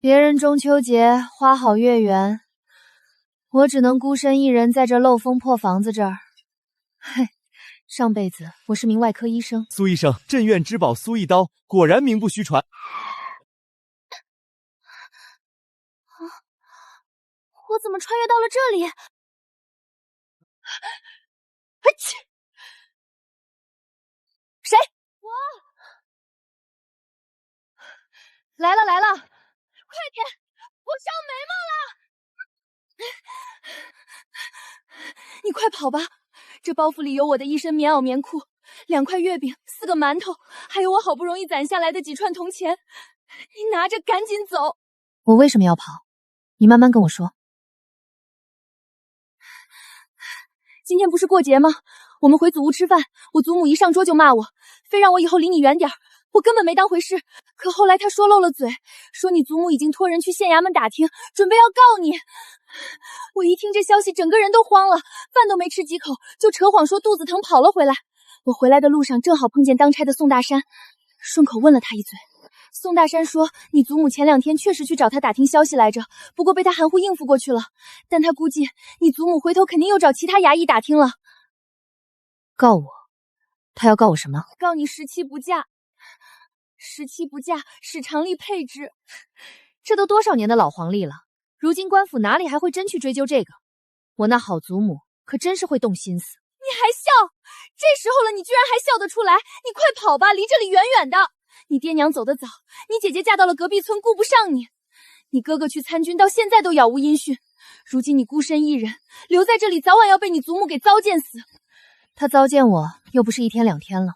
别人中秋节花好月圆，我只能孤身一人在这漏风破房子这儿。嘿，上辈子我是名外科医生。苏医生，镇院之宝苏一刀，果然名不虚传。我怎么穿越到了这里？谁？我来了来了，快点，我上眉毛了！你快跑吧，这包袱里有我的一身棉袄棉裤，2块月饼，4个馒头，还有我好不容易攒下来的几串铜钱，你拿着赶紧走。我为什么要跑？你慢慢跟我说。今天不是过节吗？我们回祖屋吃饭，我祖母一上桌就骂我，非让我以后离你远点，我根本没当回事。可后来她说漏了嘴，说你祖母已经托人去县衙门打听，准备要告你。我一听这消息，整个人都慌了，饭都没吃几口，就扯谎说肚子疼跑了回来。我回来的路上正好碰见当差的宋大山，顺口问了他一嘴。宋大山说，你祖母前2天确实去找他打听消息来着，不过被他含糊应付过去了。但他估计你祖母回头肯定又找其他衙役打听了。告我？他要告我什么？告你17不嫁。17不嫁，使常例配置。这都多少年的老黄历了，如今官府哪里还会真去追究这个？我那好祖母可真是会动心思。你还笑？这时候了，你居然还笑得出来？你快跑吧，离这里远远的。你爹娘走得早，你姐姐嫁到了隔壁村，顾不上你。你哥哥去参军，到现在都杳无音讯。如今你孤身一人，留在这里，早晚要被你祖母给糟践死。他糟践我，又不是1天2天了。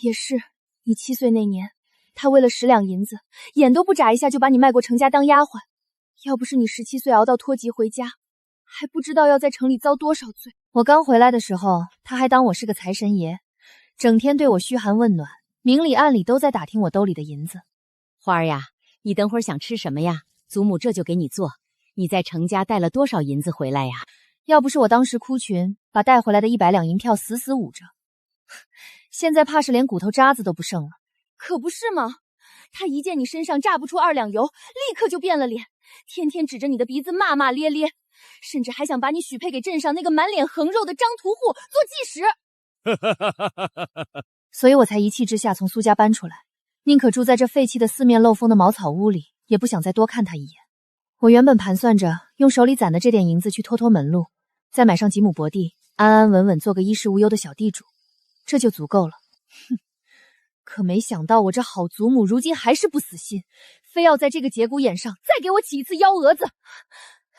也是，你7岁那年，他为了10两银子，眼都不眨一下就把你卖过程家当丫鬟。要不是你17岁熬到脱籍回家，还不知道要在城里遭多少罪。我刚回来的时候，他还当我是个财神爷，整天对我嘘寒问暖，明里暗里都在打听我兜里的银子。花儿呀，你等会儿想吃什么呀？祖母这就给你做。你在程家带了多少银子回来呀？要不是我当时哭群，把带回来的100两银票死死捂着，现在怕是连骨头渣子都不剩了。可不是吗？他一见你身上榨不出2两油，立刻就变了脸，天天指着你的鼻子骂骂咧咧，甚至还想把你许配给镇上那个满脸横肉的张屠户做继室。所以我才一气之下从苏家搬出来，宁可住在这废弃的4面漏风的茅草屋里，也不想再多看他一眼。我原本盘算着用手里攒的这点银子去拖拖门路，再买上几亩薄地，安安稳稳做个衣食无忧的小地主，这就足够了。哼！可没想到我这好祖母如今还是不死心，非要在这个节骨眼上再给我起一次幺蛾子。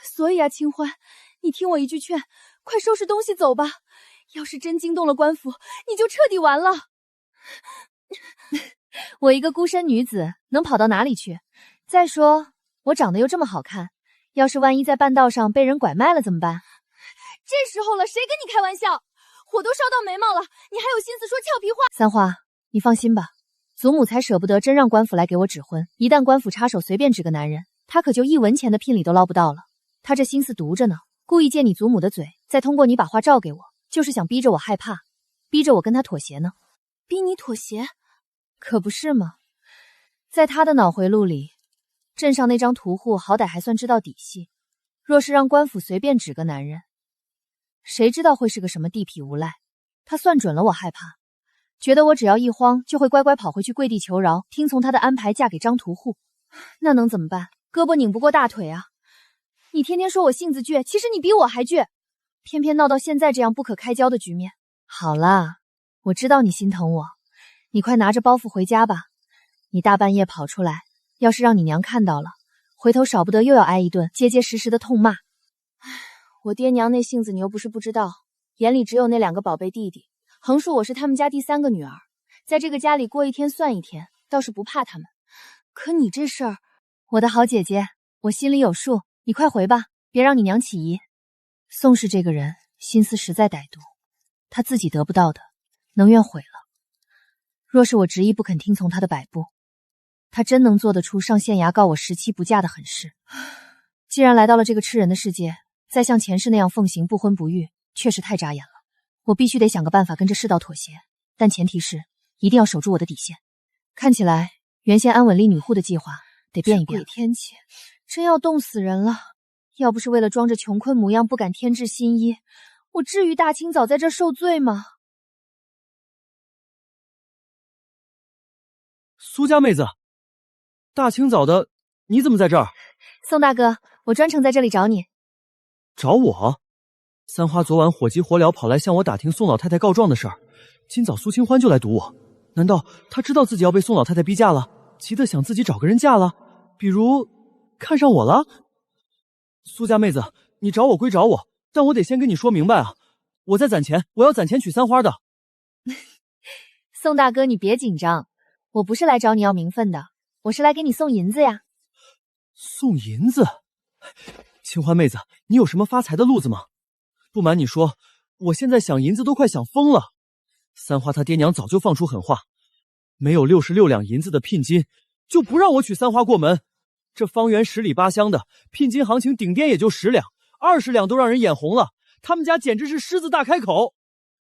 所以啊，清欢，你听我一句劝，快收拾东西走吧。要是真惊动了官府，你就彻底完了。我一个孤身女子能跑到哪里去？再说我长得又这么好看，要是万一在半道上被人拐卖了怎么办？这时候了，谁跟你开玩笑？火都烧到眉毛了，你还有心思说俏皮话？三花，你放心吧，祖母才舍不得真让官府来给我指婚，一旦官府插手随便指个男人，他可就1文钱的聘礼都捞不到了。他这心思毒着呢，故意借你祖母的嘴，再通过你把话照给我，就是想逼着我害怕，逼着我跟他妥协呢。逼你妥协？可不是吗？在他的脑回路里，镇上那张屠户好歹还算知道底细，若是让官府随便指个男人，谁知道会是个什么地痞无赖。他算准了我害怕，觉得我只要一慌就会乖乖跑回去跪地求饶，听从他的安排嫁给张屠户。那能怎么办？胳膊拧不过大腿啊。你天天说我性子倔，其实你比我还倔，偏偏闹到现在这样不可开交的局面。好啦，我知道你心疼我，你快拿着包袱回家吧。你大半夜跑出来，要是让你娘看到了，回头少不得又要挨一顿结结实实的痛骂。我爹娘那性子你又不是不知道，眼里只有那2个宝贝弟弟，横竖我是他们家第3个女儿，在这个家里过1天算1天，倒是不怕他们。可你这事儿，我的好姐姐，我心里有数，你快回吧，别让你娘起疑。宋氏这个人心思实在歹毒，他自己得不到的，能愿毁了。若是我执意不肯听从他的摆布，他真能做得出上县衙告我17不嫁的狠事。既然来到了这个吃人的世界，再像前世那样奉行不婚不育，确实太扎眼了。我必须得想个办法跟这世道妥协，但前提是一定要守住我的底线。看起来原先安稳立女户的计划得变一变。鬼天气，真要冻死人了！要不是为了装着穷困模样不敢添置新衣，我至于大清早在这受罪吗？苏家妹子，大清早的，你怎么在这儿？宋大哥，我专程在这里找你。找我？三花昨晚火急火燎跑来向我打听宋老太太告状的事儿，今早苏清欢就来堵我。难道她知道自己要被宋老太太逼嫁了，急得想自己找个人嫁了？比如看上我了？苏家妹子，你找我归找我，但我得先跟你说明白啊！我在攒钱，我要攒钱娶三花的。宋大哥，你别紧张，我不是来找你要名分的，我是来给你送银子呀。送银子？清欢妹子，你有什么发财的路子吗？不瞒你说，我现在想银子都快想疯了。三花她爹娘早就放出狠话，没有66两银子的聘金，就不让我娶三花过门。这方圆10里8乡的聘金行情顶巅也就10两，20两都让人眼红了。他们家简直是狮子大开口，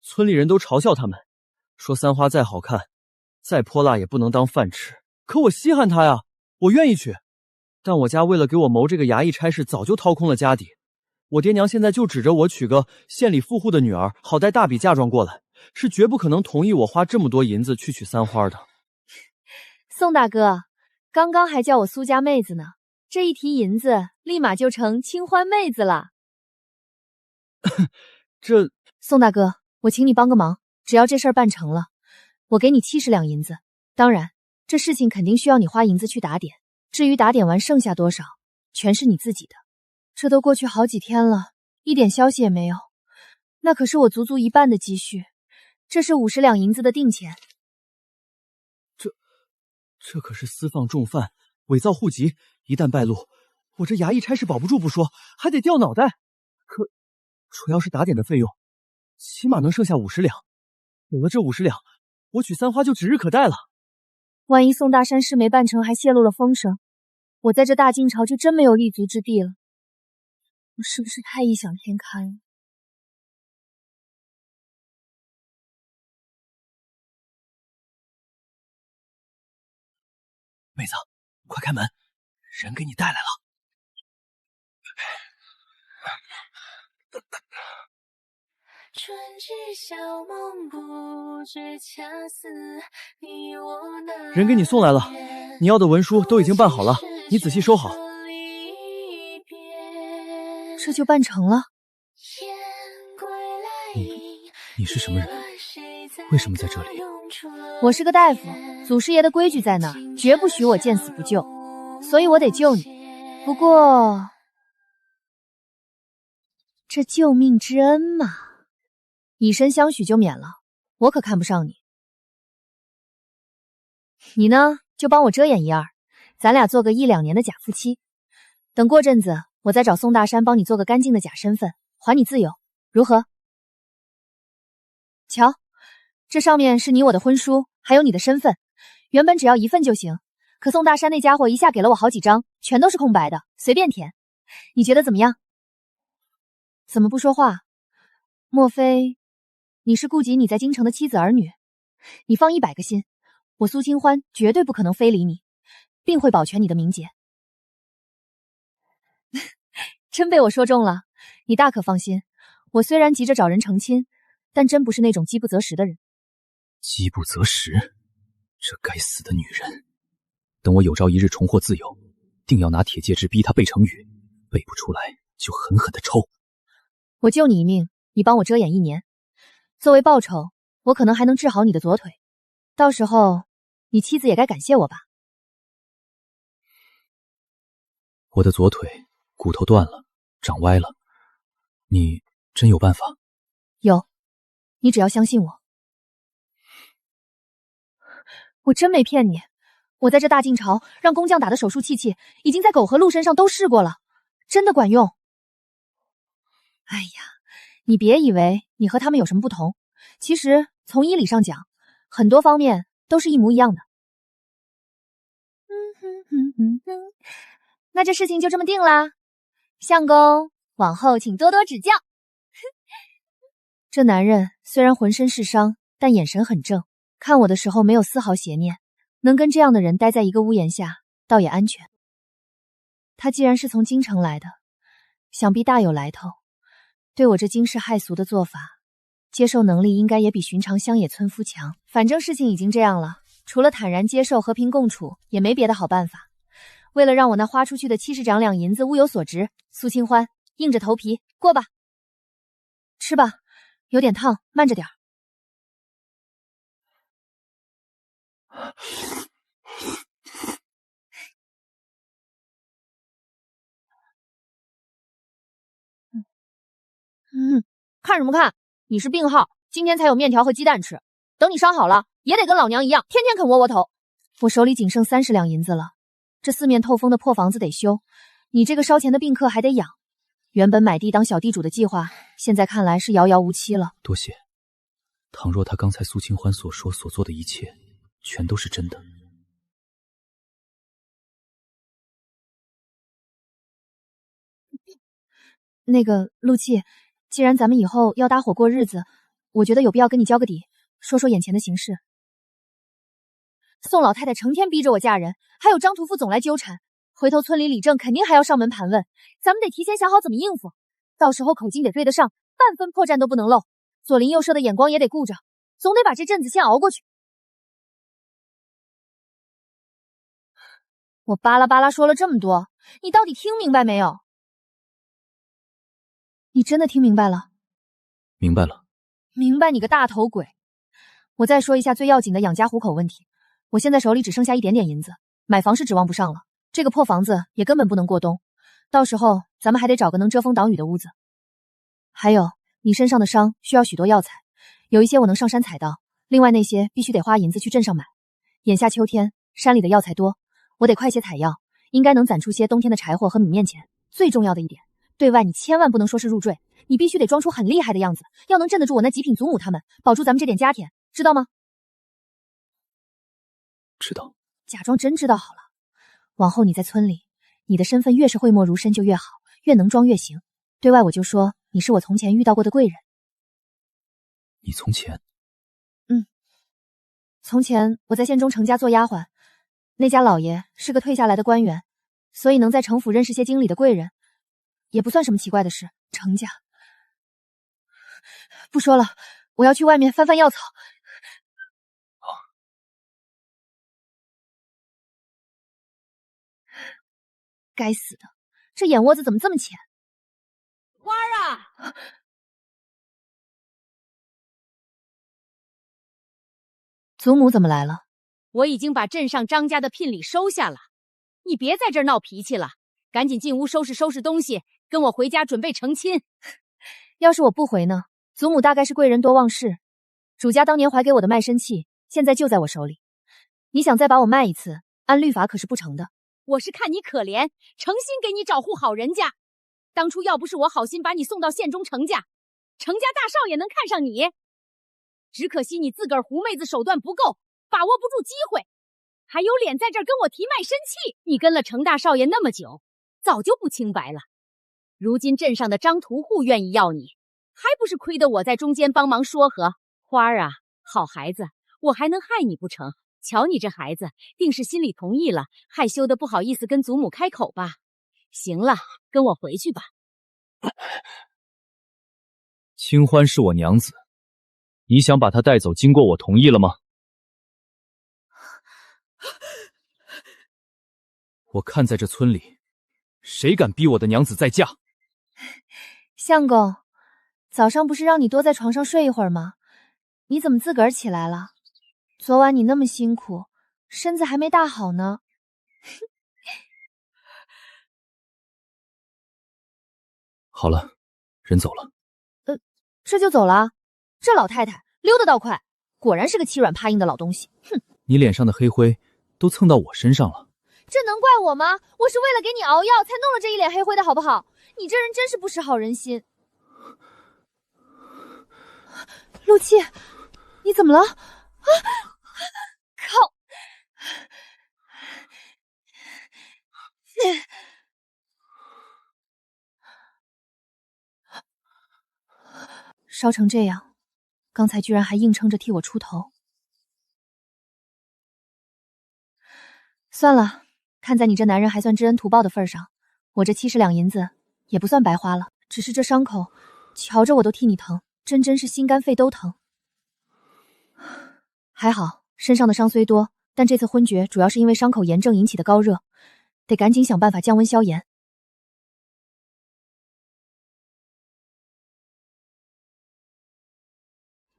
村里人都嘲笑他们，说三花再好看，再泼辣也不能当饭吃。可我稀罕她呀，我愿意娶。但我家为了给我谋这个衙役差事，早就掏空了家底。我爹娘现在就指着我娶个县里富户的女儿，好带大笔嫁妆过来，是绝不可能同意我花这么多银子去娶三花的。宋大哥，刚刚还叫我苏家妹子呢，这一提银子，立马就成清欢妹子了。这……宋大哥，我请你帮个忙，只要这事儿办成了，我给你70两银子。当然，这事情肯定需要你花银子去打点，至于打点完剩下多少，全是你自己的。这都过去好几天了，一点消息也没有，那可是我足足1半的积蓄，这是50两银子的定钱。这可是私放重犯，伪造户籍，一旦败露，我这衙役差事保不住不说，还得掉脑袋。可主要是打点的费用，起码能剩下50两。有了这50两，我娶三花就指日可待了。万一宋大山事没办成，还泄露了风声，我在这大晋朝就真没有立足之地了。我是不是太异想天开了？妹子，快开门，人给你带来了。春季小梦不觉恰似你我那人给你送来了，你要的文书都已经办好了，你仔细收好。这就办成了。你是什么人？为什么在这里？我是个大夫，祖师爷的规矩在那儿，绝不许我见死不救，所以我得救你。不过这救命之恩嘛，以身相许就免了，我可看不上你。你呢，就帮我遮掩一二，咱俩做个1、2年的假夫妻。等过阵子，我再找宋大山帮你做个干净的假身份，还你自由，如何？瞧，这上面是你我的婚书，还有你的身份，原本只要1份就行，可宋大山那家伙一下给了我好几张，全都是空白的，随便填。你觉得怎么样？怎么不说话？莫非你是顾及你在京城的妻子儿女？你放100个心，我苏清欢绝对不可能非礼你，并会保全你的名节。真被我说中了，你大可放心，我虽然急着找人成亲，但真不是那种饥不择食的人。饥不择食，这该死的女人！等我有朝一日重获自由，定要拿铁戒指逼她背成语，背不出来就狠狠的抽。我救你一命，你帮我遮掩1年，作为报酬，我可能还能治好你的左腿，到时候你妻子也该感谢我吧。我的左腿骨头断了，长歪了，你真有办法？有，你只要相信我。我真没骗你，我在这大晋朝让工匠打的手术器器，已经在狗和鹿身上都试过了，真的管用。哎呀，你别以为你和他们有什么不同，其实从医理上讲，很多方面都是一模一样的。那这事情就这么定啦，相公，往后请多多指教。这男人虽然浑身是伤，但眼神很正，看我的时候没有丝毫邪念，能跟这样的人待在一个屋檐下，倒也安全。他既然是从京城来的，想必大有来头。对我这惊世骇俗的做法，接受能力应该也比寻常乡野村夫强。反正事情已经这样了，除了坦然接受、和平共处，也没别的好办法。为了让我那花出去的70掌2银子物有所值，苏清欢硬着头皮过吧。吃吧，有点烫，慢着点儿。看什么看？你是病号，今天才有面条和鸡蛋吃。等你伤好了，也得跟老娘一样，天天啃窝窝头。我手里仅剩30两银子了，这四面透风的破房子得修，你这个烧钱的病客还得养。原本买地当小地主的计划，现在看来是遥遥无期了。多谢。倘若他刚才苏清欢所说所做的一切，全都是真的，那个陆气，既然咱们以后要搭伙过日子，我觉得有必要跟你交个底，说说眼前的形势。宋老太太成天逼着我嫁人，还有张屠夫总来纠缠，回头村里李正肯定还要上门盘问，咱们得提前想好怎么应付，到时候口径得对得上，半分破绽都不能漏，左邻右舍的眼光也得顾着，总得把这阵子先熬过去。我巴拉巴拉说了这么多，你到底听明白没有？你真的听明白了？明白了。明白你个大头鬼！我再说一下最要紧的养家糊口问题。我现在手里只剩下一点点银子，买房是指望不上了，这个破房子也根本不能过冬，到时候咱们还得找个能遮风挡雨的屋子。还有，你身上的伤需要许多药材，有一些我能上山采到，另外那些必须得花银子去镇上买。眼下秋天，山里的药材多，我得快些采药，应该能攒出些冬天的柴火和米面钱。最重要的一点，对外你千万不能说是入赘，你必须得装出很厉害的样子，要能镇得住我那极品祖母他们，保住咱们这点家田，知道吗？知道。假装真知道好了。往后你在村里，你的身份越是讳莫如深就越好，越能装越行。对外我就说你是我从前遇到过的贵人。你从前？从前我在县中程家做丫鬟，那家老爷是个退下来的官员，所以能在程府认识些经理的贵人，也不算什么奇怪的事。程家，不说了，我要去外面翻翻药草。该死的，这眼窝子怎么这么浅？花儿啊！祖母怎么来了？我已经把镇上张家的聘礼收下了，你别在这儿闹脾气了，赶紧进屋收拾收拾东西，跟我回家准备成亲。要是我不回呢？祖母大概是贵人多忘事，主家当年怀给我的卖身契，现在就在我手里。你想再把我卖一次，按律法可是不成的。我是看你可怜，诚心给你找户好人家。当初要不是我好心把你送到县中程家，程家大少爷能看上你。只可惜你自个儿狐妹子手段不够，把握不住机会，还有脸在这儿跟我提卖身契。你跟了程大少爷那么久，早就不清白了。如今镇上的张屠户愿意要你，还不是亏得我在中间帮忙说和。花儿啊，好孩子，我还能害你不成？瞧你这孩子，定是心里同意了，害羞的不好意思跟祖母开口吧。行了，跟我回去吧。清欢是我娘子，你想把她带走，经过我同意了吗？我看在这村里，谁敢逼我的娘子再嫁？相公，早上不是让你多在床上睡一会儿吗？你怎么自个儿起来了？昨晚你那么辛苦，身子还没大好呢。好了，人走了。这就走了？这老太太溜得倒快，果然是个欺软怕硬的老东西。哼！你脸上的黑灰都蹭到我身上了。这能怪我吗？我是为了给你熬药才弄了这一脸黑灰的好不好？你这人真是不识好人心。陆气，你怎么了？啊！靠！烧成这样，刚才居然还硬撑着替我出头。算了，看在你这男人还算知恩图报的份上，我这70两银子也不算白花了，只是这伤口，瞧着我都替你疼，真是心肝肺都疼。还好，身上的伤虽多，但这次昏厥主要是因为伤口炎症引起的高热，得赶紧想办法降温消炎。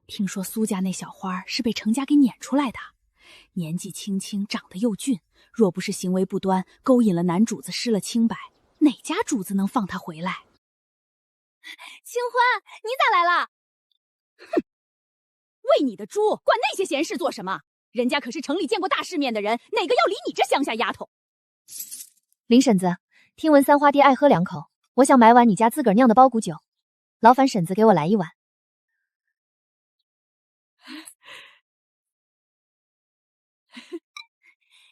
听说苏家那小花是被程家给撵出来的，年纪轻轻，长得又俊，若不是行为不端，勾引了男主子失了清白，哪家主子能放他回来？清欢，你咋来了？哼，喂你的猪，管那些闲事做什么？人家可是城里见过大世面的人，哪个要理你这乡下丫头？林婶子，听闻三花爹爱喝两口，我想买碗你家自个儿酿的包谷酒，劳烦婶子给我来一碗。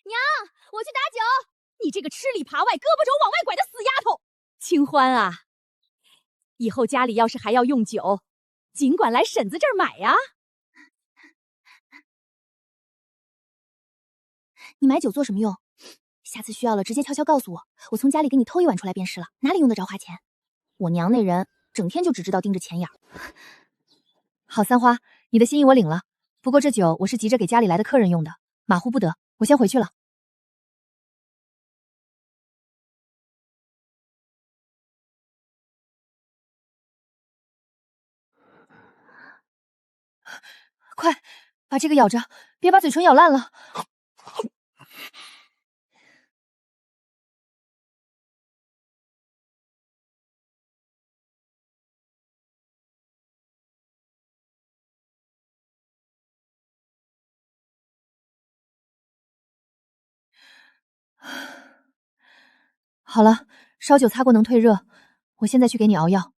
娘，我去打酒！你这个吃里扒外、胳膊肘往外拐的死丫头！清欢啊，以后家里要是还要用酒，尽管来婶子这儿买呀。你买酒做什么用？下次需要了直接悄悄告诉我，我从家里给你偷一碗出来便是了，哪里用得着花钱？我娘那人整天就只知道盯着钱眼。好，三花，你的心意我领了。不过这酒我是急着给家里来的客人用的，马虎不得，我先回去了。快，把这个咬着，别把嘴唇咬烂了。好了，烧酒擦过能退热，我现在去给你熬药。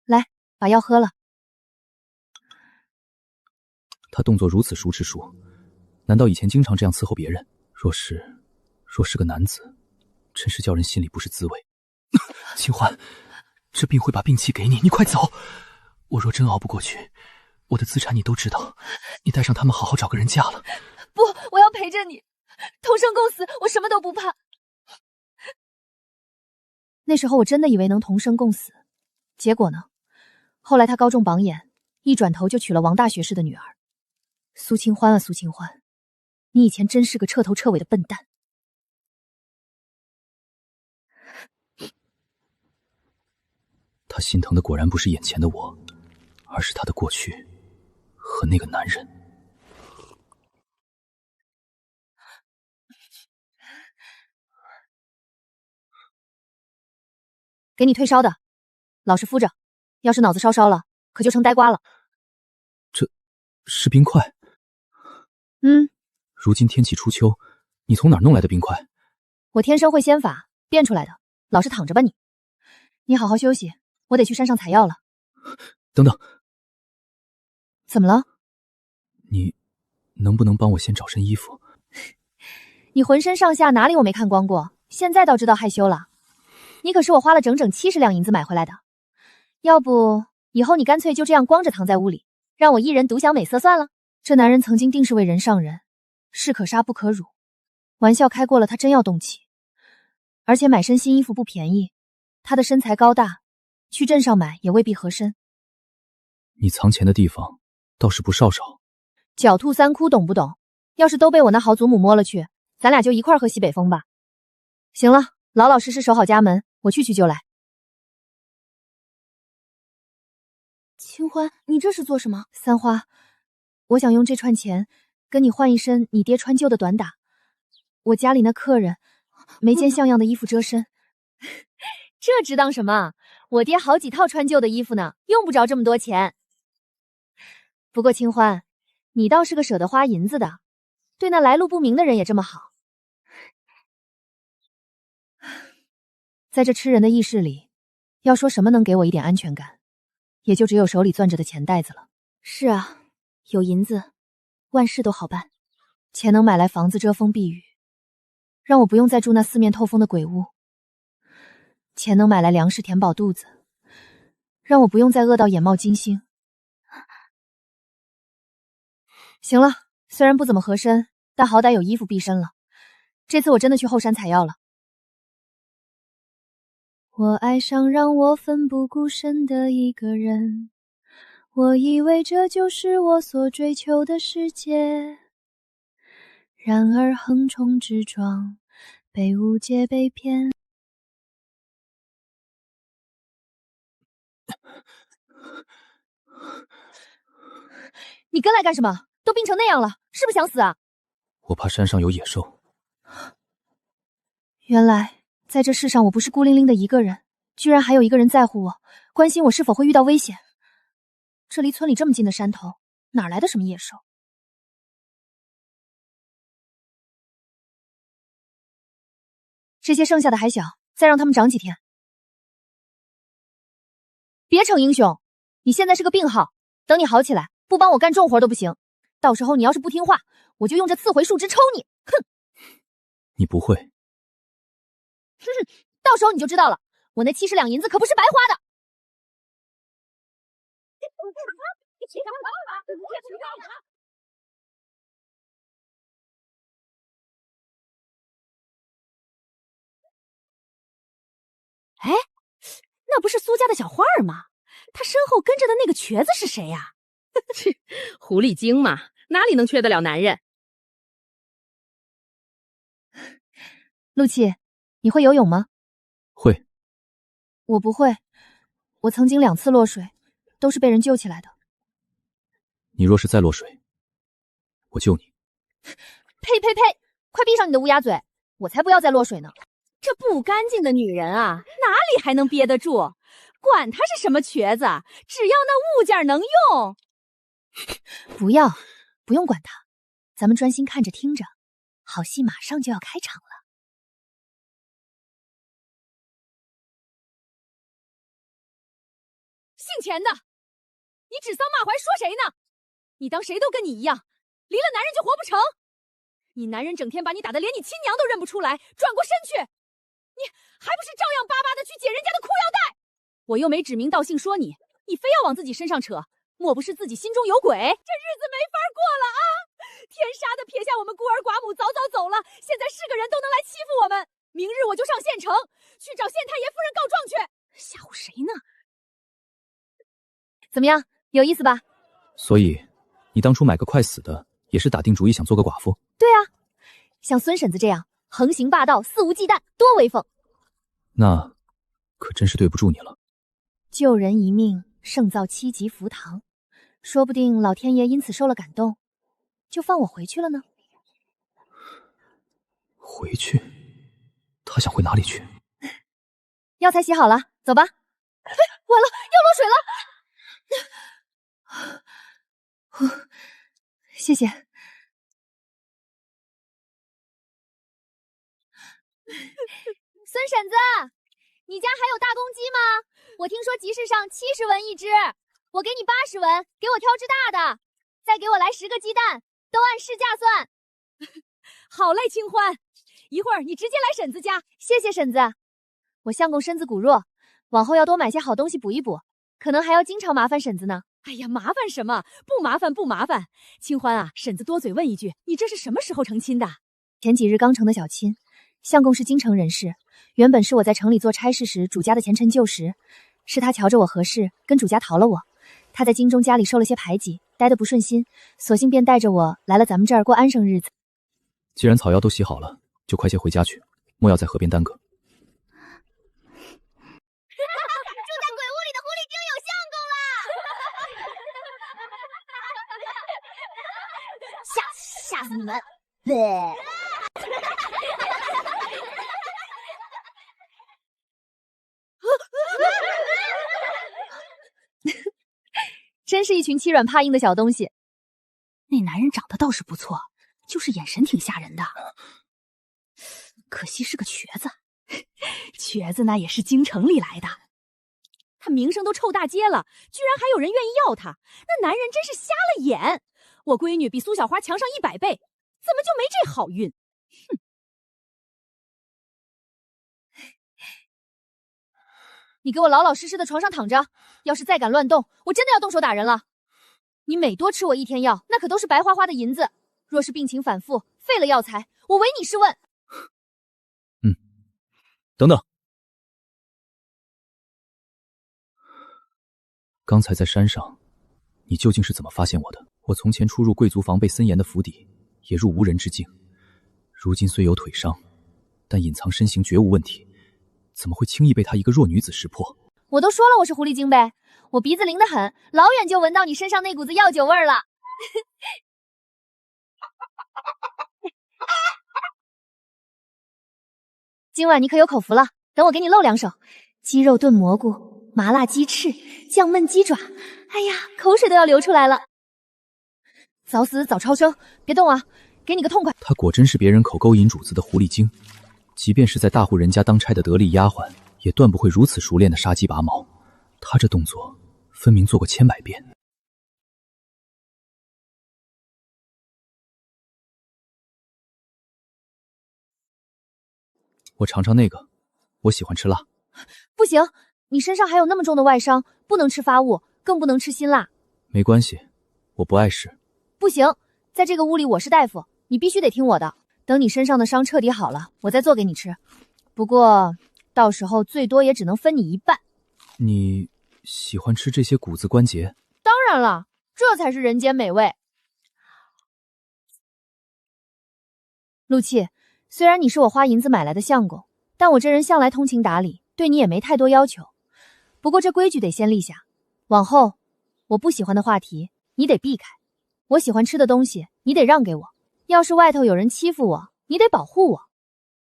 来，把药喝了。他动作如此熟之术，难道以前经常这样伺候别人？若是个男子，真是叫人心里不是滋味。清欢，这病会把病气给你，你快走！我若真熬不过去，我的资产你都知道，你带上他们好好找个人嫁了。不，我要陪着你，同生共死，我什么都不怕。那时候我真的以为能同生共死，结果呢？后来他高中榜眼，一转头就娶了王大学士的女儿。苏清欢啊，苏清欢，你以前真是个彻头彻尾的笨蛋。他心疼的果然不是眼前的我，而是他的过去和那个男人。给你退烧的，老实敷着，要是脑子烧了，可就成呆瓜了。这是冰块。如今天气初秋，你从哪儿弄来的冰块？我天生会仙法变出来的，老实躺着吧你。你好好休息，我得去山上采药了。等等，怎么了？你能不能帮我先找身衣服？你浑身上下哪里我没看光过，现在倒知道害羞了。你可是我花了整整70两银子买回来的，要不以后你干脆就这样光着躺在屋里，让我一人独享美色算了。这男人曾经定是为人上人，士可杀不可辱。玩笑开过了，他真要动气。而且买身新衣服不便宜，他的身材高大，去镇上买也未必合身。你藏钱的地方倒是不少少。狡兔三窟懂不懂？要是都被我那好祖母摸了去，咱俩就一块喝西北风吧。行了，老老实实守好家门，我去就来。清欢，你这是做什么？三花，我想用这串钱跟你换一身你爹穿旧的短打。我家里那客人没件像样的衣服遮身。这值当什么？我爹好几套穿旧的衣服呢，用不着这么多钱。不过清欢，你倒是个舍得花银子的，对那来路不明的人也这么好。在这吃人的异世里，要说什么能给我一点安全感，也就只有手里攥着的钱袋子了。是啊，有银子，万事都好办。钱能买来房子遮风避雨，让我不用再住那四面透风的鬼屋。钱能买来粮食填饱肚子，让我不用再饿到眼冒金星。行了，虽然不怎么合身，但好歹有衣服蔽身了。这次我真的去后山采药了。我爱上让我奋不顾身的一个人，我以为这就是我所追求的世界，然而横冲直撞，被误解被骗。你跟来干什么？都病成那样了，是不是想死啊？我怕山上有野兽。原来在这世上我不是孤零零的一个人，居然还有一个人在乎我，关心我是否会遇到危险。这离村里这么近的山头，哪来的什么野兽？这些剩下的还小，再让他们长几天。别逞英雄，你现在是个病号，等你好起来，不帮我干重活都不行。到时候你要是不听话，我就用这刺回树枝抽你！哼！你不会。哼哼，到时候你就知道了，我那70两银子可不是白花的。哎，那不是苏家的小花儿吗？她身后跟着的那个瘸子是谁呀？狐狸精嘛，哪里能缺得了男人？陆琪，你会游泳吗？会。我不会，我曾经2次落水，都是被人救起来的。你若是再落水，我救你。呸呸呸！快闭上你的乌鸦嘴！我才不要再落水呢！这不干净的女人啊，哪里还能憋得住？管她是什么瘸子，只要那物件能用。不用管他，咱们专心看着听着，好戏马上就要开场了。姓钱的，你指桑骂槐说谁呢？你当谁都跟你一样，离了男人就活不成？你男人整天把你打得连你亲娘都认不出来，转过身去，你还不是照样巴巴的去解人家的裤腰带？我又没指名道姓说你，你非要往自己身上扯，莫不是自己心中有鬼？这日子没法过了啊！天杀的，撇下我们孤儿寡母早早走了，现在是个人都能来欺负我们。明日我就上县城去找县太爷夫人告状去，吓唬谁呢？怎么样，有意思吧？所以，你当初买个快死的，也是打定主意想做个寡妇？对啊，像孙婶子这样横行霸道、肆无忌惮，多威风！那可真是对不住你了。救人一命，胜造7级浮屠，说不定老天爷因此受了感动，就放我回去了呢。回去？他想回哪里去？药材洗好了，走吧。哎，完了，要落水了！谢谢。孙婶子，你家还有大公鸡吗？我听说集市上70文一只，我给你80文，给我挑只大的，再给我来10个鸡蛋，都按市价算。好嘞，清欢，一会儿你直接来婶子家。谢谢婶子，我相公身子骨弱，往后要多买些好东西补一补，可能还要经常麻烦婶子呢。哎呀，麻烦什么？不麻烦不麻烦。清欢啊，婶子多嘴问一句，你这是什么时候成亲的？前几日刚成的小亲，相公是京城人士，原本是我在城里做差事时主家的前尘旧识，是他瞧着我合适，跟主家讨了我。他在京中家里受了些排挤，待得不顺心，索性便带着我来了咱们这儿过安生日子。既然草药都洗好了，就快些回家去，莫要在河边耽搁。吓死你们！真是一群欺软怕硬的小东西。那男人长得倒是不错，就是眼神挺吓人的，可惜是个瘸子。瘸子那也是京城里来的，他名声都臭大街了，居然还有人愿意要他，那男人真是瞎了眼。我闺女比苏小花强上100倍，怎么就没这好运？哼！你给我老老实实的床上躺着，要是再敢乱动，我真的要动手打人了。你每多吃我1天药，那可都是白花花的银子。若是病情反复，废了药材，我唯你是问。等等，刚才在山上，你究竟是怎么发现我的？我从前出入贵族防备森严的府邸，也入无人之境。如今虽有腿伤，但隐藏身形绝无问题，怎么会轻易被她一个弱女子识破？我都说了我是狐狸精呗，我鼻子灵得很，老远就闻到你身上那股子药酒味儿了。今晚你可有口福了，等我给你露2手：鸡肉炖蘑菇、麻辣鸡翅、酱焖鸡爪。哎呀，口水都要流出来了。早死早超生，别动啊，给你个痛快。她果真是别人口勾引主子的狐狸精，即便是在大户人家当差的得力丫鬟，也断不会如此熟练的杀鸡拔毛。她这动作分明做过千百遍。我尝尝那个，我喜欢吃辣。不行，你身上还有那么重的外伤，不能吃发物，更不能吃辛辣。没关系，我不碍事。不行，在这个屋里我是大夫，你必须得听我的。等你身上的伤彻底好了，我再做给你吃。不过到时候最多也只能分你一半。你喜欢吃这些骨子关节？当然了，这才是人间美味。陆琪，虽然你是我花银子买来的相公，但我这人向来通情达理，对你也没太多要求。不过这规矩得先立下，往后我不喜欢的话题你得避开，我喜欢吃的东西你得让给我。要是外头有人欺负我，你得保护我，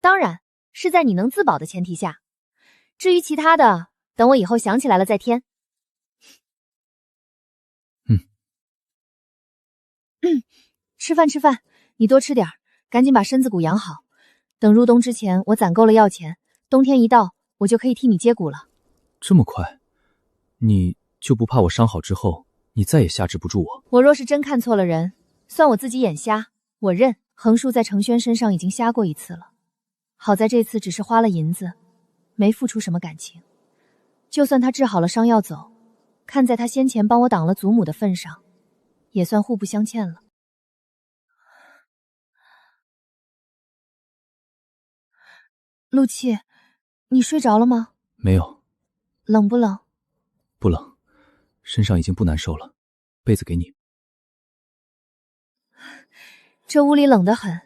当然是在你能自保的前提下。至于其他的，等我以后想起来了再添。吃饭吃饭，你多吃点儿，赶紧把身子骨养好。等入冬之前我攒够了药钱，冬天一到我就可以替你接骨了。这么快，你就不怕我伤好之后你再也下制不住我？我若是真看错了人，算我自己眼瞎，我认。横竖在程轩身上已经瞎过一次了，好在这次只是花了银子，没付出什么感情。就算他治好了伤要走，看在他先前帮我挡了祖母的份上，也算互不相欠了。陆琪，你睡着了吗？没有。冷不冷？不冷，身上已经不难受了。被子给你。这屋里冷得很，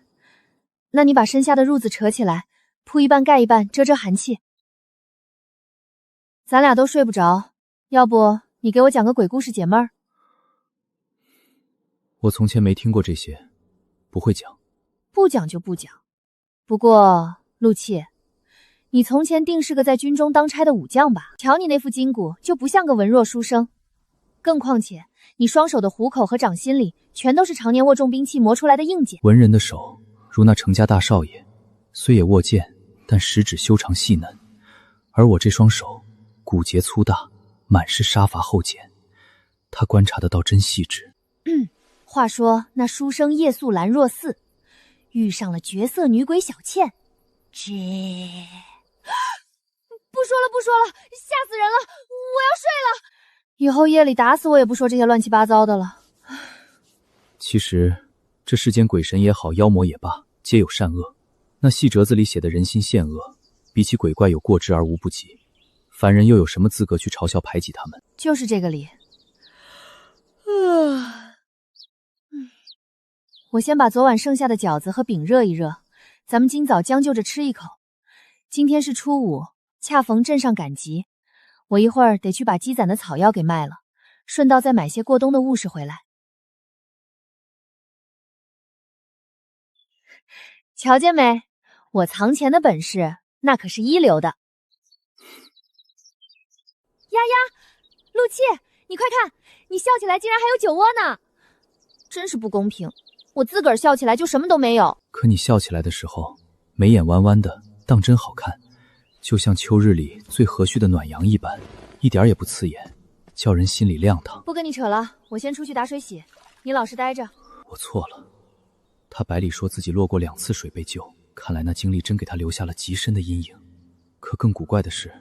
那你把身下的褥子扯起来，铺一半盖一半，遮遮寒气。咱俩都睡不着，要不你给我讲个鬼故事解闷儿？我从前没听过这些，不会讲。不讲就不讲。不过陆琪，你从前定是个在军中当差的武将吧？瞧你那副筋骨，就不像个文弱书生。更况且你双手的虎口和掌心里全都是常年握重兵器磨出来的硬茧。文人的手如那程家大少爷，虽也握剑，但十指修长细嫩，而我这双手骨节粗大，满是杀伐厚茧，他观察得到真细致。话说那书生夜宿兰若寺，遇上了绝色女鬼小倩。不说了不说了，吓死人了，我要睡了。以后夜里打死我也不说这些乱七八糟的了。其实这世间鬼神也好，妖魔也罢，皆有善恶。那细折子里写的人心险恶，比起鬼怪有过之而无不及，凡人又有什么资格去嘲笑排挤他们？就是这个理。我先把昨晚剩下的饺子和饼热一热，咱们今早将就着吃一口。今天是初五，恰逢镇上赶集，我一会儿得去把积攒的草药给卖了，顺道再买些过冬的物事回来。瞧见没，我藏钱的本事那可是一流的。丫丫，陆琪，你快看，你笑起来竟然还有酒窝呢，真是不公平，我自个儿笑起来就什么都没有。可你笑起来的时候，眉眼弯弯的，当真好看，就像秋日里最和煦的暖阳一般，一点也不刺眼，叫人心里亮堂。不跟你扯了，我先出去打水洗，你老实待着。我错了，他百里说自己落过2次水被救，看来那经历真给他留下了极深的阴影。可更古怪的是，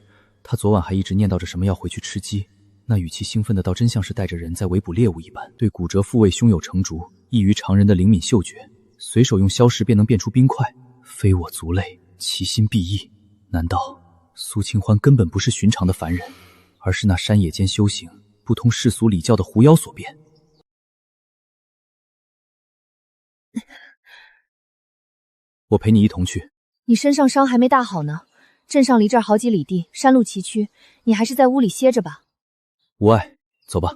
他昨晚还一直念叨着什么要回去吃鸡，那语气兴奋的倒真像是带着人在围捕猎物一般。对骨折复位胸有成竹，异于常人的灵敏嗅觉，随手用消食便能变出冰块，非我族类，其心必异。难道苏清欢根本不是寻常的凡人，而是那山野间修行不通世俗礼教的狐妖所变？我陪你一同去。你身上伤还没大好呢，镇上离这儿好几里地，山路崎岖，你还是在屋里歇着吧。无碍，走吧。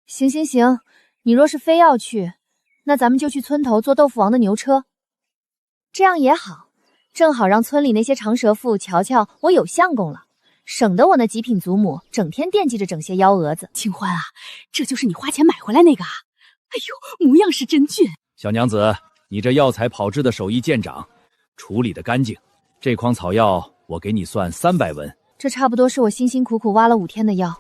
行行行，你若是非要去，那咱们就去村头坐豆腐王的牛车，这样也好，正好让村里那些长舌妇瞧瞧我有相公了，省得我那极品祖母整天惦记着整些幺蛾子。清欢啊，这就是你花钱买回来那个啊？哎呦，模样是真俊。小娘子，你这药材炮制的手艺见长，处理的干净。这筐草药我给你算300文。这差不多是我辛辛苦苦挖了5天的药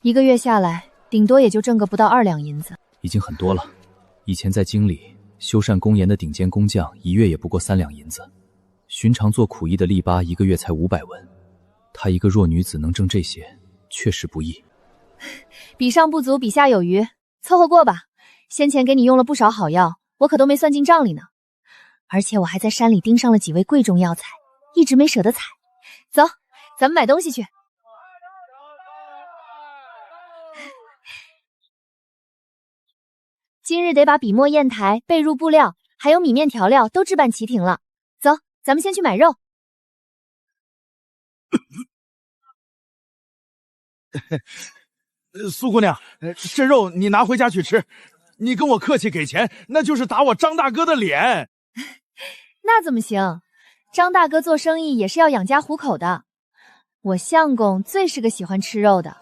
，1个月下来，顶多也就挣个不到2两银子，已经很多了。以前在京里修缮公盐的顶尖工匠，1月也不过3两银子。寻常做苦役的力巴，1个月才500文。她一个弱女子能挣这些，确实不易。比上不足，比下有余，凑合过吧。先前给你用了不少好药，我可都没算进账里呢。而且我还在山里盯上了几味贵重药材，一直没舍得采。走，咱们买东西去。今日得把笔墨砚台、被褥布料，还有米面调料都置办齐停了。走，咱们先去买肉。苏姑娘，这肉你拿回家去吃。你跟我客气给钱，那就是打我张大哥的脸。那怎么行？张大哥做生意也是要养家糊口的。我相公最是个喜欢吃肉的，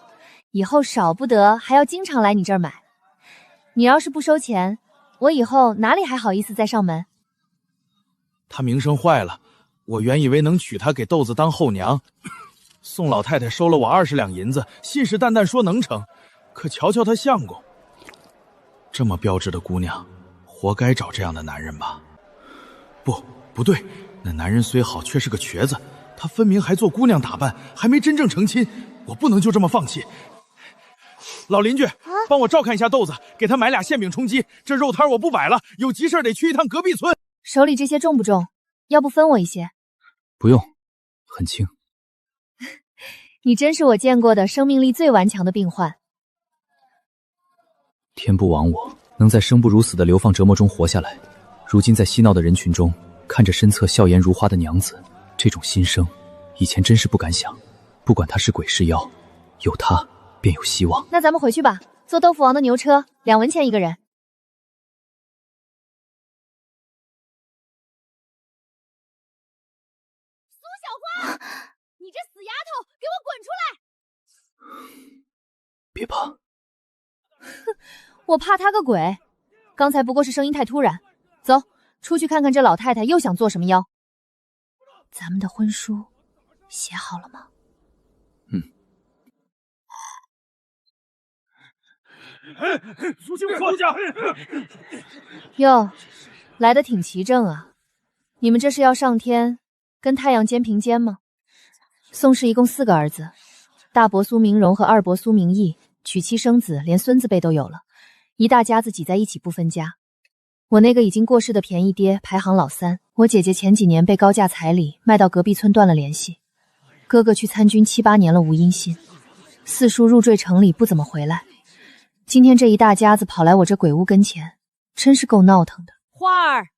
以后少不得还要经常来你这儿买。你要是不收钱，我以后哪里还好意思再上门？他名声坏了，我原以为能娶她给豆子当后娘。宋老太太收了我20两银子，信誓旦旦说能成，可瞧瞧她相公，这么标致的姑娘，活该找这样的男人吧？不对，那男人虽好，却是个瘸子，他分明还做姑娘打扮，还没真正成亲，我不能就这么放弃。老邻居，帮我照看一下豆子，给他买俩馅饼充饥。这肉摊我不摆了，有急事得去一趟隔壁村。手里这些重不重？要不分我一些？不用，很轻。你真是我见过的生命力最顽强的病患。天不亡我，能在生不如死的流放折磨中活下来，如今在嬉闹的人群中看着身侧笑颜如花的娘子，这种心声以前真是不敢想。不管他是鬼是妖，有他便有希望。那咱们回去吧，坐豆腐王的牛车，2文钱一个人。苏小花，你这死丫头，给我滚出来！别怕。哼，我怕他个鬼！刚才不过是声音太突然。走，出去看看这老太太又想做什么妖。咱们的婚书写好了吗？苏清欢家哟，来得挺齐整啊！你们这是要上天跟太阳肩并肩吗？宋氏一共4个儿子，大伯苏明荣和二伯苏明义娶妻生子，连孙子辈都有了，一大家子挤在一起不分家。我那个已经过世的便宜爹排行老3，我姐姐前几年被高价彩礼卖到隔壁村断了联系，哥哥去参军7、8年了无音信，四叔入赘城里不怎么回来。今天这一大家子跑来我这鬼屋跟前，真是够闹腾的。花儿，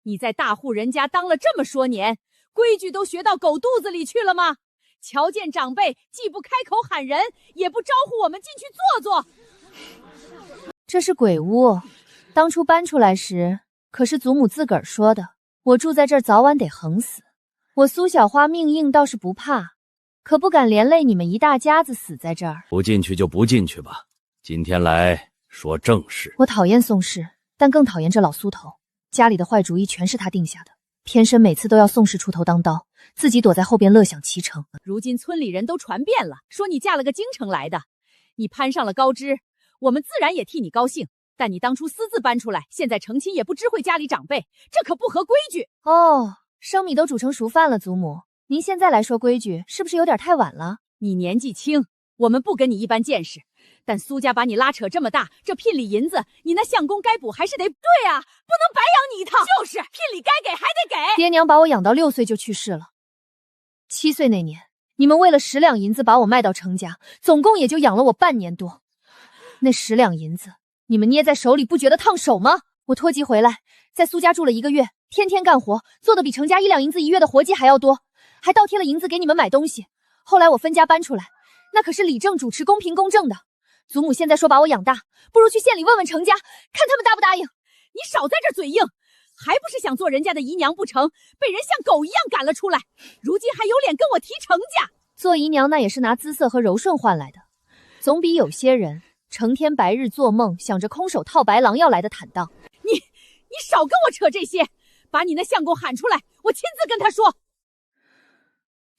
你在大户人家当了这么说年，规矩都学到狗肚子里去了吗？瞧见长辈既不开口喊人，也不招呼我们进去坐坐。这是鬼屋，当初搬出来时可是祖母自个儿说的，我住在这儿早晚得横死。我苏小花命硬倒是不怕，可不敢连累你们一大家子死在这儿。不进去就不进去吧，今天来说正事。我讨厌宋氏，但更讨厌这老苏头，家里的坏主意全是他定下的，偏生每次都要宋氏出头当刀，自己躲在后边乐享其成。如今村里人都传遍了，说你嫁了个京城来的，你攀上了高枝，我们自然也替你高兴。但你当初私自搬出来，现在成亲也不知会家里长辈，这可不合规矩。哦，生米都煮成熟饭了，祖母，您现在来说规矩，是不是有点太晚了？你年纪轻，我们不跟你一般见识。但苏家把你拉扯这么大，这聘礼银子，你那相公该补还是得。对啊，不能白养你一趟。就是，聘礼该给还得给。爹娘把我养到6岁就去世了，7岁那年，你们为了10两银子把我卖到程家，总共也就养了我半年多。那10两银子，你们捏在手里不觉得烫手吗？我脱籍回来，在苏家住了1个月，天天干活，做的比程家1两银子1月的活计还要多，还倒贴了银子给你们买东西。后来我分家搬出来，那可是理政主持，公平公正的。祖母现在说把我养大，不如去县里问问程家，看他们答不答应。你少在这嘴硬，还不是想做人家的姨娘不成，被人像狗一样赶了出来，如今还有脸跟我提程家？做姨娘那也是拿姿色和柔顺换来的，总比有些人成天白日做梦想着空手套白狼要来的坦荡。你少跟我扯这些，把你那相公喊出来，我亲自跟他说。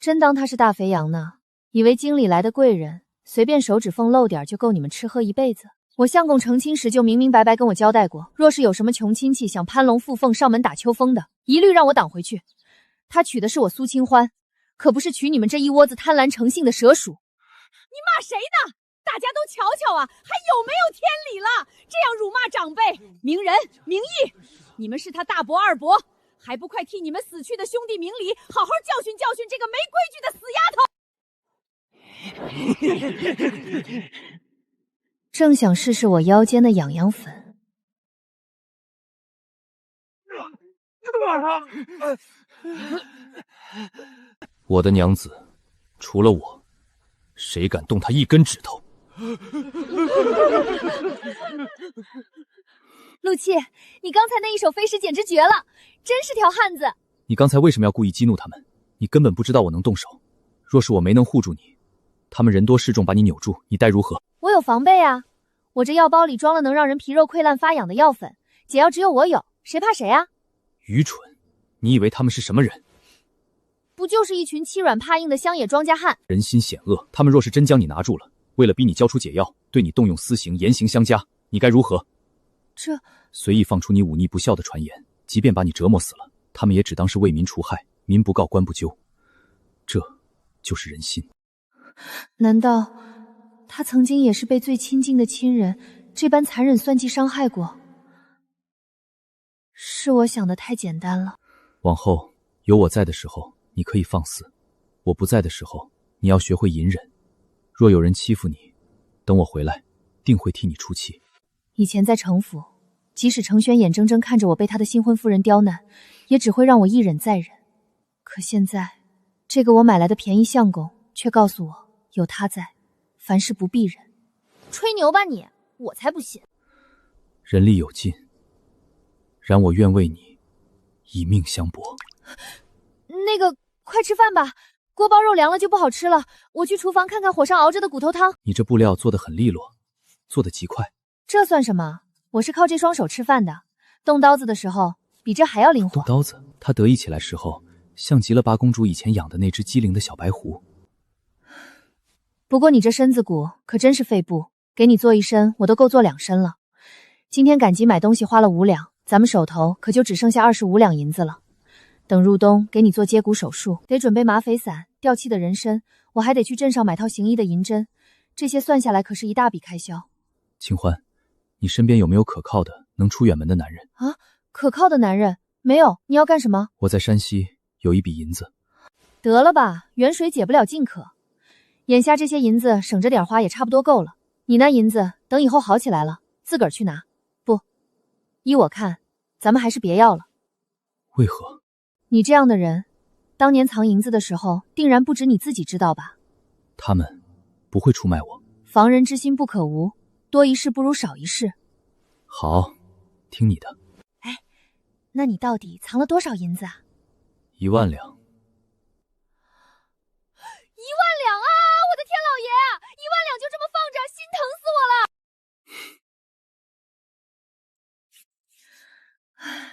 真当他是大肥羊呢？以为京里来的贵人随便手指缝露点就够你们吃喝一辈子？我相公成亲时就明明白白跟我交代过，若是有什么穷亲戚想攀龙附凤上门打秋风的，一律让我挡回去。他娶的是我苏清欢，可不是娶你们这一窝子贪婪成性的蛇鼠。你骂谁呢？大家都瞧瞧啊，还有没有天理了？这样辱骂长辈，名人名义，你们是他大伯二伯，还不快替你们死去的兄弟明理，好好教训教训这个没规矩的死丫头！正想试试我腰间的痒痒粉，我的娘子，除了我，谁敢动她一根指头？陆气，你刚才那一手飞石简直绝了，真是条汉子。你刚才为什么要故意激怒他们？你根本不知道我能动手，若是我没能护住你，他们人多势众把你扭住，你待如何？我有防备啊，我这药包里装了能让人皮肉溃烂发痒的药粉，解药只有我有，谁怕谁啊？愚蠢，你以为他们是什么人？不就是一群欺软怕硬的乡野庄稼汉？人心险恶，他们若是真将你拿住了，为了逼你交出解药，对你动用私刑，严刑相加，你该如何？这随意放出你忤逆不孝的传言，即便把你折磨死了，他们也只当是为民除害，民不告官不究，这就是人心。难道他曾经也是被最亲近的亲人这般残忍算计伤害过？是我想的太简单了。往后有我在的时候，你可以放肆；我不在的时候，你要学会隐忍。若有人欺负你，等我回来，定会替你出气。以前在程府，即使程轩眼睁睁看着我被他的新婚夫人刁难，也只会让我一忍再忍。可现在，这个我买来的便宜相公却告诉我，有他在，凡事不必忍。吹牛吧你，我才不信。人力有尽，然我愿为你以命相搏。那个，快吃饭吧，锅包肉凉了就不好吃了。我去厨房看看火上熬着的骨头汤。你这布料做得很利落，做得极快。这算什么？我是靠这双手吃饭的，动刀子的时候比这还要灵活。动刀子，他得意起来时候，像极了八公主以前养的那只机灵的小白狐。不过你这身子骨可真是废布，给你做1身，我都够做2身了。今天赶集买东西花了5两，咱们手头可就只剩下25两银子了。等入冬给你做接骨手术，得准备麻肥散、吊气的人参，我还得去镇上买套行医的银针，这些算下来可是一大笔开销。清欢，你身边有没有可靠的能出远门的男人啊？可靠的男人没有，你要干什么？我在山西有一笔银子。得了吧，远水解不了近渴。眼下这些银子省着点花也差不多够了。你那银子等以后好起来了，自个儿去拿。不，依我看，咱们还是别要了。为何？你这样的人，当年藏银子的时候，定然不止你自己知道吧？他们不会出卖我。防人之心不可无，多一事不如少一事。好，听你的。哎，那你到底藏了多少银子啊？1万两。1万两啊！我的天老爷，1万两就这么放着，心疼死我了。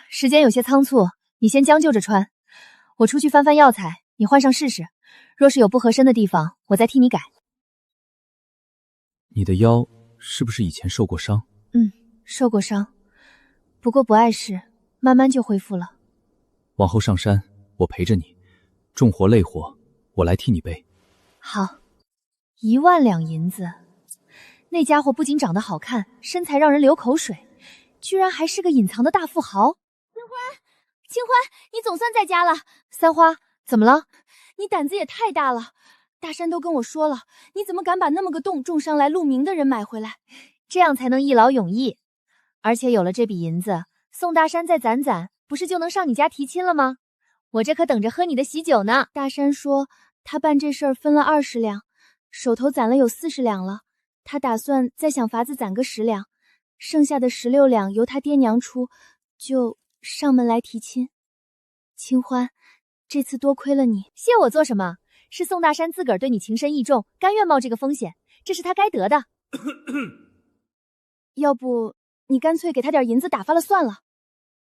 时间有些仓促，你先将就着穿。我出去翻翻药材，你换上试试。若是有不合身的地方，我再替你改。你的腰是不是以前受过伤？受过伤，不过不碍事，慢慢就恢复了。往后上山，我陪着你，重活累活，我来替你背。好，1万两银子。那家伙不仅长得好看，身材让人流口水，居然还是个隐藏的大富豪。清欢，你总算在家了。三花，怎么了？你胆子也太大了，大山都跟我说了，你怎么敢把那么个重伤来路鸣的人买回来？这样才能一劳永逸。而且有了这笔银子，宋大山再攒攒，不是就能上你家提亲了吗？我这可等着喝你的喜酒呢。大山说他办这事儿分了20两，手头攒了有40两了，他打算再想法子攒个10两，剩下的16两由他爹娘出，就上门来提亲。清欢，这次多亏了你。谢我做什么？是宋大山自个儿对你情深意重，甘愿冒这个风险，这是他该得的。要不你干脆给他点银子打发了算了。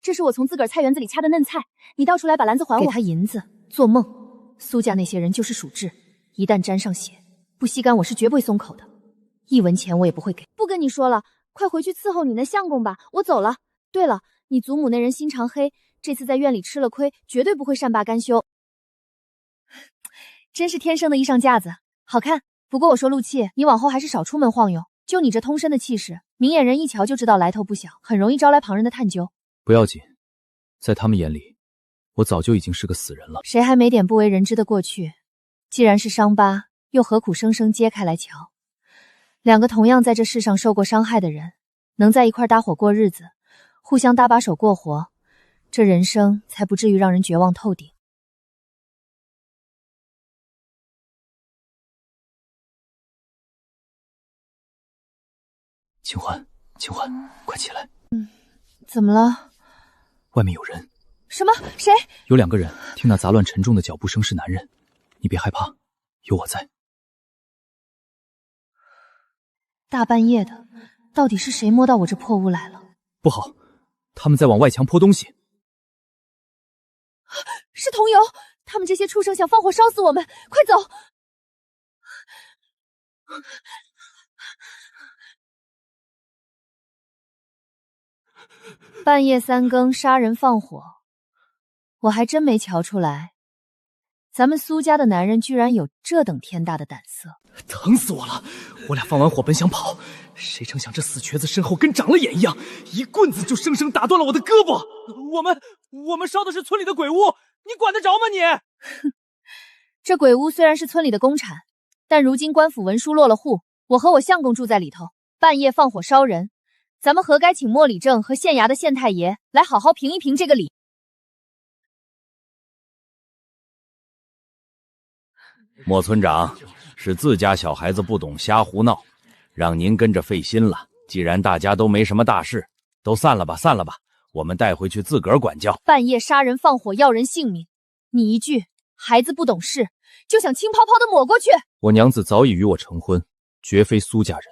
这是我从自个儿菜园子里掐的嫩菜，你倒出来把篮子还我。给他银子？做梦！苏家那些人就是属质，一旦沾上血，不吸干我是绝不会松口的，1文钱我也不会给。不跟你说了，快回去伺候你那相公吧，我走了。对了，你祖母那人心肠黑，这次在院里吃了亏，绝对不会善罢甘休。真是天生的衣裳架子，好看。不过我说陆气，你往后还是少出门晃悠。就你这通身的气势，明眼人一瞧就知道来头不小，很容易招来旁人的探究。不要紧，在他们眼里，我早就已经是个死人了。谁还没点不为人知的过去？既然是伤疤，又何苦生生揭开来瞧？2个同样在这世上受过伤害的人，能在一块搭伙过日子，互相搭把手过活，这人生才不至于让人绝望透顶。清欢，清欢，快起来！怎么了？外面有人。什么？谁？有2个人，听那杂乱沉重的脚步声是男人。你别害怕，有我在。大半夜的，到底是谁摸到我这破屋来了？不好，他们在往外墙泼东西。是桐油！他们这些畜生想放火烧死我们！快走！半夜3更杀人放火，我还真没瞧出来，咱们苏家的男人居然有这等天大的胆色。疼死我了！我俩放完火本想跑，谁成想这死瘸子身后跟长了眼一样，一棍子就生生打断了我的胳膊。我们烧的是村里的鬼屋，你管得着吗你？哼，这鬼屋虽然是村里的公产，但如今官府文书落了户，我和我相公住在里头，半夜放火烧人，咱们何该请莫里正和县衙的县太爷来好好评一评这个理？莫村长，是自家小孩子不懂瞎胡闹，让您跟着费心了。既然大家都没什么大事，都散了吧，散了吧，我们带回去自个儿管教。半夜杀人放火要人性命，你一句孩子不懂事，就想轻飘飘的抹过去？我娘子早已与我成婚，绝非苏家人。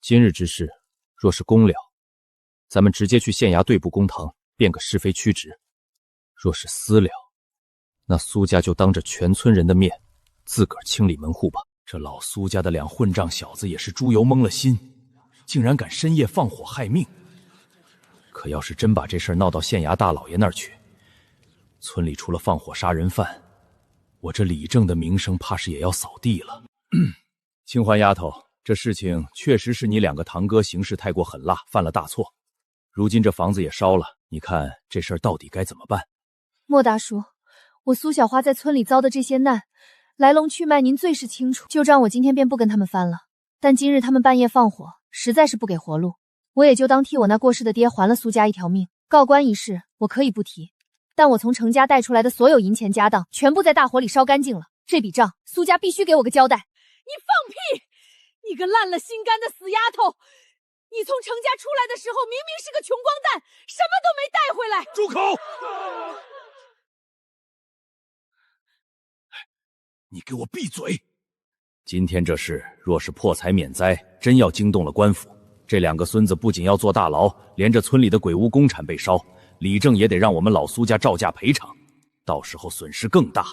今日之事，若是公了，咱们直接去县衙对簿公堂，辩个是非曲直；若是私了，那苏家就当着全村人的面，自个儿清理门户吧。这老苏家的2混账小子也是猪油蒙了心，竟然敢深夜放火害命。可要是真把这事儿闹到县衙大老爷那儿去，村里除了放火杀人犯，我这李正的名声怕是也要扫地了。清欢丫头，这事情确实是你2个堂哥行事太过狠辣，犯了大错。如今这房子也烧了，你看这事儿到底该怎么办？莫大叔，我苏小花在村里遭的这些难，来龙去脉您最是清楚。就仗我今天便不跟他们翻了，但今日他们半夜放火，实在是不给活路，我也就当替我那过世的爹还了苏家一条命。告官一事我可以不提，但我从程家带出来的所有银钱家当，全部在大火里烧干净了。这笔账苏家必须给我个交代。你放屁！你个烂了心肝的死丫头！你从程家出来的时候明明是个穷光蛋，什么都没带回来。住口！你给我闭嘴！今天这事若是破财免灾，真要惊动了官府，这2个孙子不仅要坐大牢，连着村里的鬼屋公产被烧，李正也得让我们老苏家照价赔偿，到时候损失更大。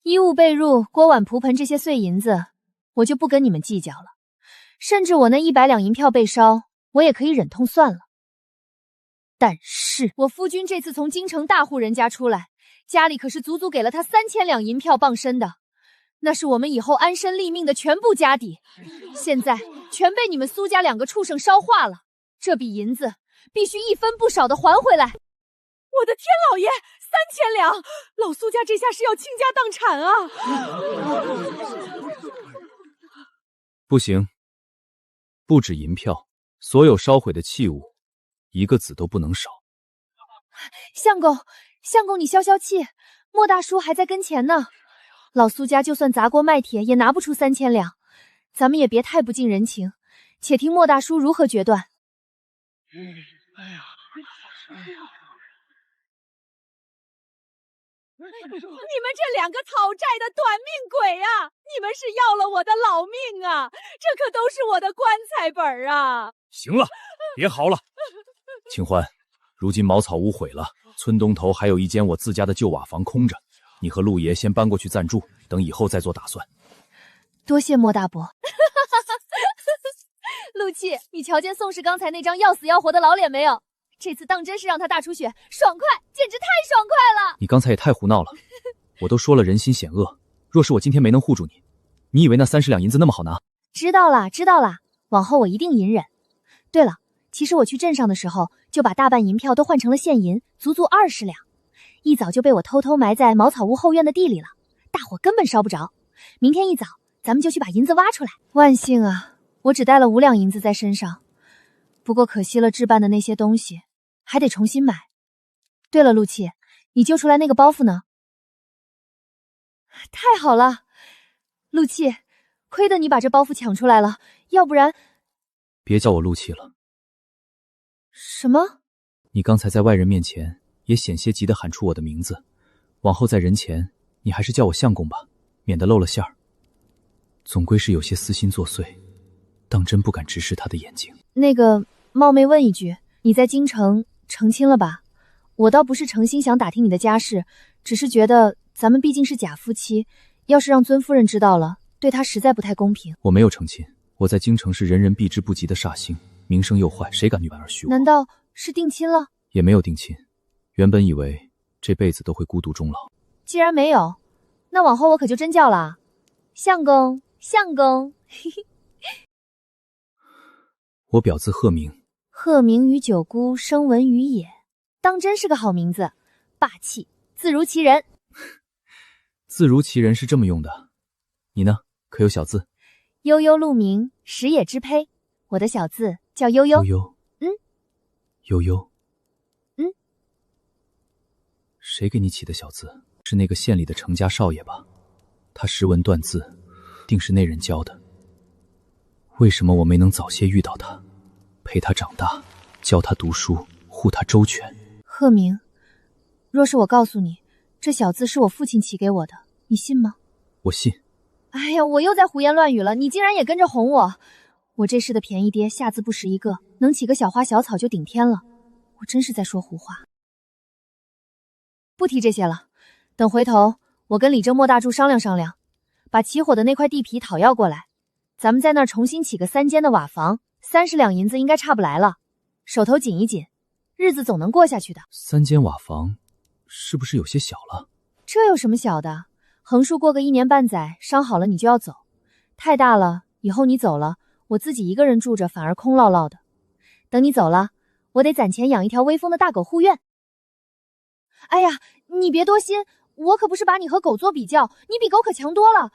衣物被褥、锅碗仆盆这些碎银子，我就不跟你们计较了。甚至我那100两银票被烧，我也可以忍痛算了。但是我夫君这次从京城大户人家出来，家里可是足足给了他3000两银票傍身的，那是我们以后安身立命的全部家底，现在全被你们苏家2个畜生烧化了。这笔银子必须1分不少的还回来。我的天老爷，3000两！老苏家这下是要倾家荡产啊！不行，不止银票，所有烧毁的器物，一个子都不能少。相公，相公，你消消气，莫大叔还在跟前呢。老苏家就算砸锅卖铁也拿不出3000两，咱们也别太不近人情，且听莫大叔如何决断。你们这2个讨债的短命鬼啊！你们是要了我的老命啊！这可都是我的棺材本啊！行了，别嚎了。清欢，如今茅草屋毁了，村东头还有一间我自家的旧瓦房空着，你和陆爷先搬过去暂住，等以后再做打算。多谢莫大伯。陆气，你瞧见宋氏刚才那张要死要活的老脸没有？这次当真是让他大出血，爽快，简直太爽快了！你刚才也太胡闹了，我都说了人心险恶，若是我今天没能护住你，你以为那30两银子那么好拿？知道啦，知道啦，往后我一定隐忍。对了，其实我去镇上的时候，就把大半银票都换成了现银，足足20两，一早就被我偷偷埋在茅草屋后院的地里了，大火根本烧不着。明天一早，咱们就去把银子挖出来。万幸啊，我只带了5两银子在身上，不过可惜了置办的那些东西，还得重新买。对了，陆气，你救出来那个包袱呢？太好了，陆气，亏得你把这包袱抢出来了，要不然……别叫我陆气了。什么？你刚才在外人面前也险些急地喊出我的名字，往后在人前，你还是叫我相公吧，免得露了馅儿。总归是有些私心作祟，当真不敢直视他的眼睛。那个，冒昧问一句，你在京城成亲了吧？我倒不是诚心想打听你的家事，只是觉得咱们毕竟是假夫妻，要是让尊夫人知道了，对她实在不太公平。我没有成亲，我在京城是人人避之不及的煞星，名声又坏，谁敢女扮而虚我？难道是定亲了？也没有定亲，原本以为这辈子都会孤独终老。既然没有，那往后我可就真叫了相公，相公。我表字鹤鸣，鹤鸣于九姑，声闻于野，当真是个好名字，霸气，自如其人。自如其人是这么用的，你呢？可有小字？悠悠鹿鸣，食野之胚。我的小字叫悠悠。悠悠，悠悠，谁给你起的小字？是那个县里的程家少爷吧？他识文断字，定是那人教的。为什么我没能早些遇到他，陪他长大，教他读书，护他周全？鹤鸣，若是我告诉你，这小字是我父亲起给我的，你信吗？我信。哎呀，我又在胡言乱语了，你竟然也跟着哄我。我这世的便宜爹，下字不识一个，能起个小花小草就顶天了。我真是在说胡话。不提这些了，等回头我跟李正莫大柱商量商量，把起火的那块地皮讨要过来，咱们在那儿重新起个3间的瓦房，30两银子应该差不来了，手头紧一紧，日子总能过下去的。3间瓦房是不是有些小了？这有什么小的？横竖过个1年半载，商好了你就要走。太大了，以后你走了，我自己一个人住着反而空落落的。等你走了，我得攒钱养一条威风的大狗护院。哎呀，你别多心，我可不是把你和狗做比较，你比狗可强多了。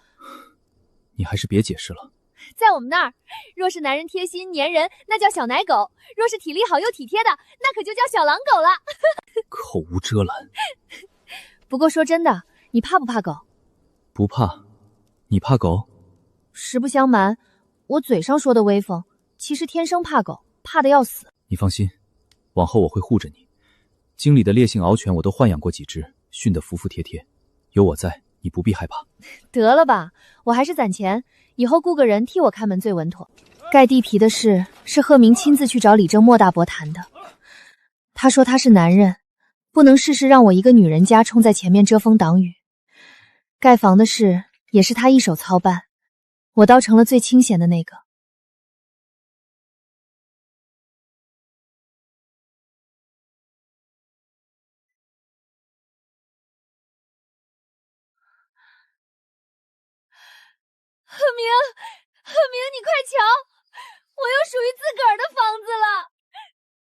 你还是别解释了。在我们那儿，若是男人贴心粘人，那叫小奶狗；若是体力好又体贴的，那可就叫小狼狗了。口无遮拦。不过说真的，你怕不怕狗？不怕。你怕狗？实不相瞒，我嘴上说的威风，其实天生怕狗，怕得要死。你放心，往后我会护着你。京里的烈性獒犬我都豢养过几只，训得服服帖帖。有我在，你不必害怕。得了吧，我还是攒钱，以后雇个人替我看门最稳妥。盖地皮的事是鹤鸣亲自去找李正莫大伯谈的。他说他是男人，不能事事让我一个女人家冲在前面遮风挡雨。盖房的事也是他一手操办，我倒成了最清闲的那个。明，你快瞧！